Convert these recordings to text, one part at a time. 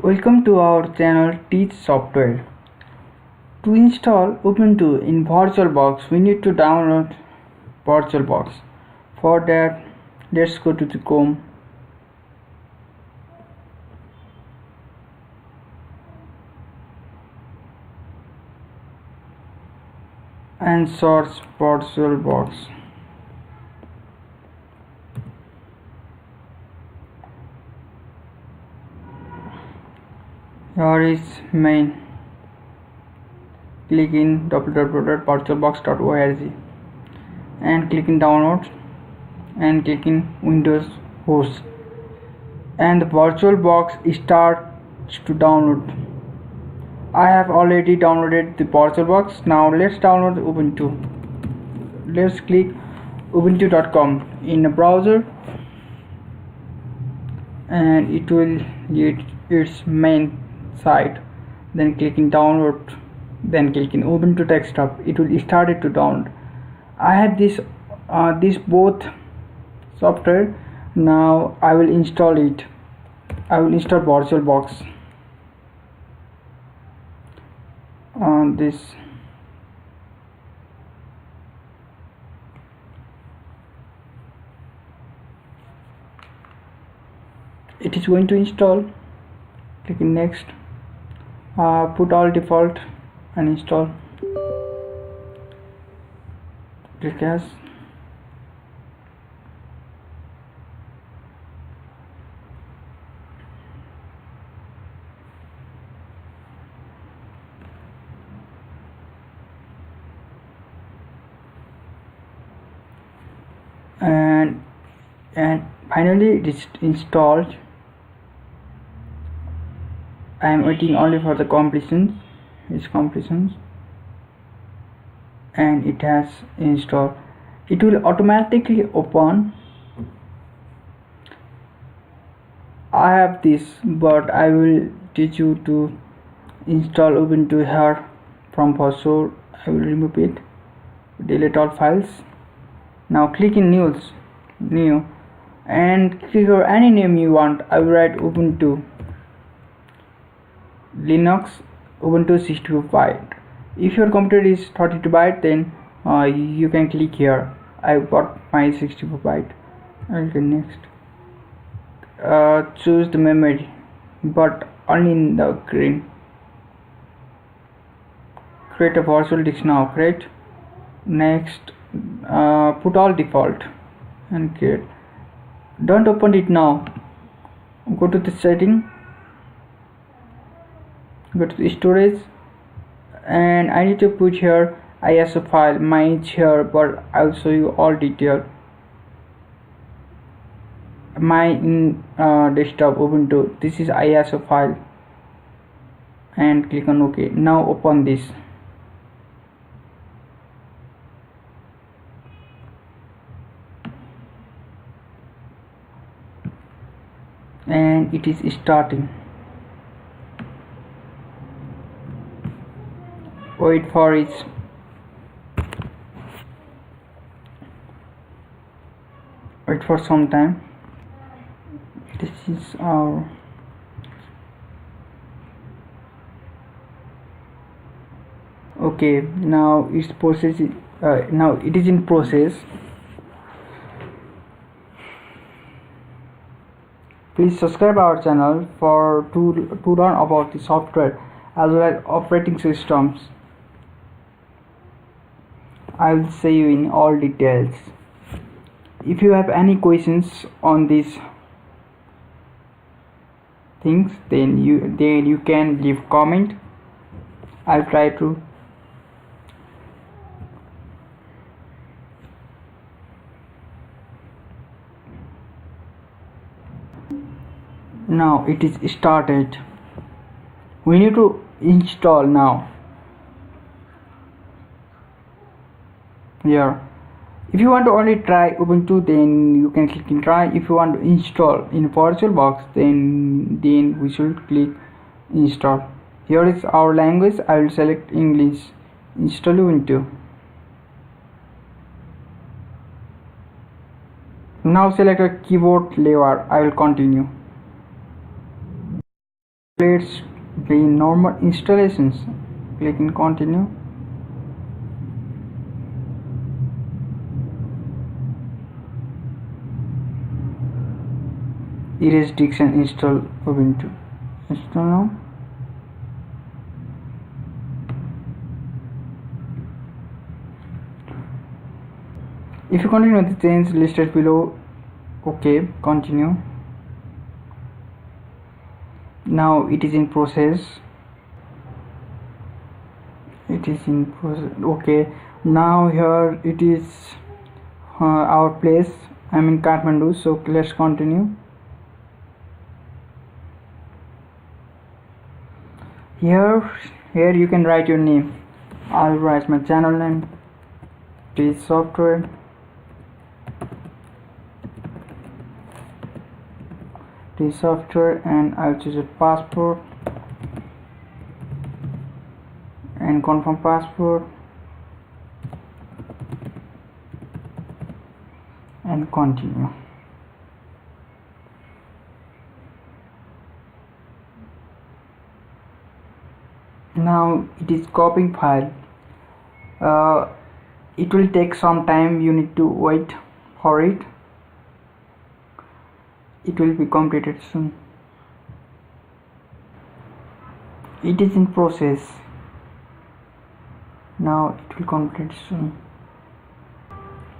Welcome to our channel Teach Software. To install Ubuntu in VirtualBox, we need to download VirtualBox. For that, let's go to the Chrome and search VirtualBox. Here is main. Click in www.virtualbox.org and click in download and click in Windows host, and the VirtualBox starts to download. I have already downloaded the VirtualBox. Now let's download Ubuntu. Let's click ubuntu.com in the browser and it will lead its main site. Then click in download, then click in Ubuntu desktop. It will start it to download. I have this both software. Now I will install it. I will install VirtualBox on this. It is going to install. Click in next. Put all default and install. Click as. And finally it is installed. I am waiting only for the completions, and it has installed. It will automatically open. I have this, but I will teach you to install Ubuntu here from Virtual. I will remove it, delete all files. Now click in new, and click on any name you want. I will write Ubuntu Linux Ubuntu 64-byte. If your computer is 32-byte, then you can click here. I got my 64-byte. I'll go next. Choose the memory, but only in the green. Create a virtual disk now. Create. Next, put all default and create. Don't open it now. Go to the setting. Go to the storage, and I need to put here ISO file. Mine is here, but I'll show you all detail. My desktop Ubuntu. This is ISO file, and click on OK. Now open this. And it is starting. Wait for it. Wait for some time. This is our okay. Now it's processing. Now it is in process. Please subscribe our channel to learn about the software as well as operating systems. I will say you in all details. If you have any questions on these things, then you can leave comment. I'll try to. Now it is started. We need to install now. Here, if you want to only try Ubuntu, then you can click in try. If you want to install in VirtualBox, then we should click install. Here is our language. I will select English. Install Ubuntu. Now select a keyboard lever. I will continue. let's be normal installations. Click in continue. Erase disk and install Ubuntu. Install now. If you continue the change listed below, okay, continue. Now it is in process. Okay, now here it is our place. I'm in Kathmandu, so let's continue. Here you can write your name. I'll write my channel name, this software. And I'll choose a passport and confirm passport and continue. Now it is copying file. It will take some time, you need to wait for it. It will be completed soon. It is in process. Now it will complete soon.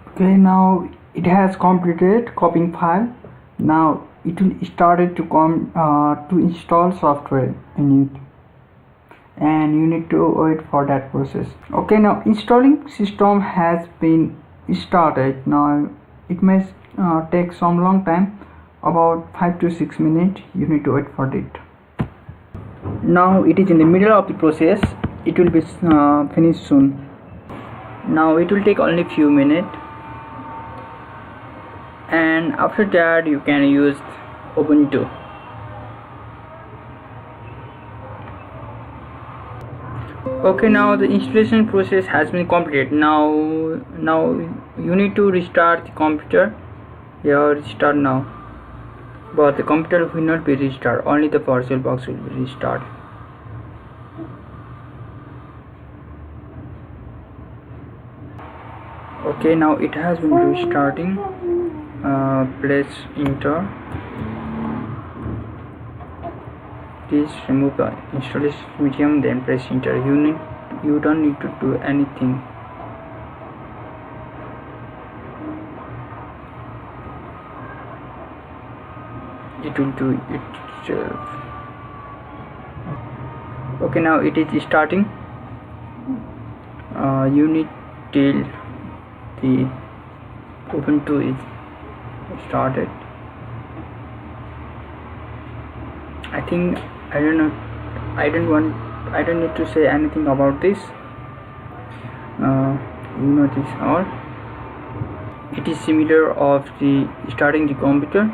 Okay, now it has completed copying file. Now it will started to install software in it, and you need to wait for that process. Okay, now installing system has been started. Now it may take some long time, about 5 to 6 minutes. You need to wait for it. Now it is in the middle of the process. It will be finished soon. Now it will take only few minutes, and after that you can use Ubuntu. Okay, now the installation process has been completed. Now you need to restart the computer. Here, restart now. But the computer will not be restarted, only the VirtualBox will be restarted. Okay, now it has been restarting. Press enter. Please remove the installation medium, then press enter. You don't need to do anything. It will do itself. Okay, now it is starting. You need till the Ubuntu is started. I think I don't need to say anything about this. You know this all. It is similar of the starting the computer,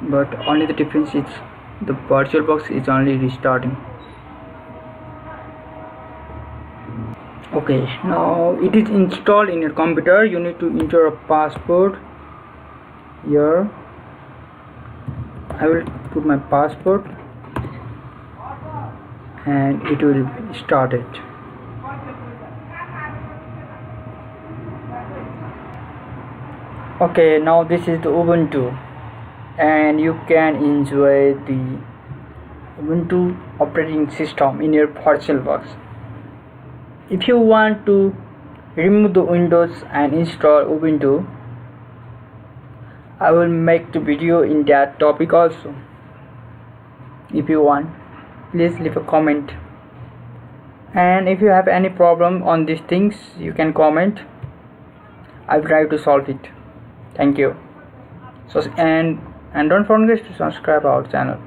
but only the difference is the VirtualBox is only restarting. Okay, now it is installed in your computer. You need to enter a password here. I will put my password and it will be started. Okay, now this is the Ubuntu, and you can enjoy the Ubuntu operating system in your VirtualBox. If you want to remove the Windows and install Ubuntu, I will make the video in that topic also. If you want, please leave a comment, and if you have any problem on these things, you can comment. I will try to solve it. Thank you. So and don't forget to subscribe our channel.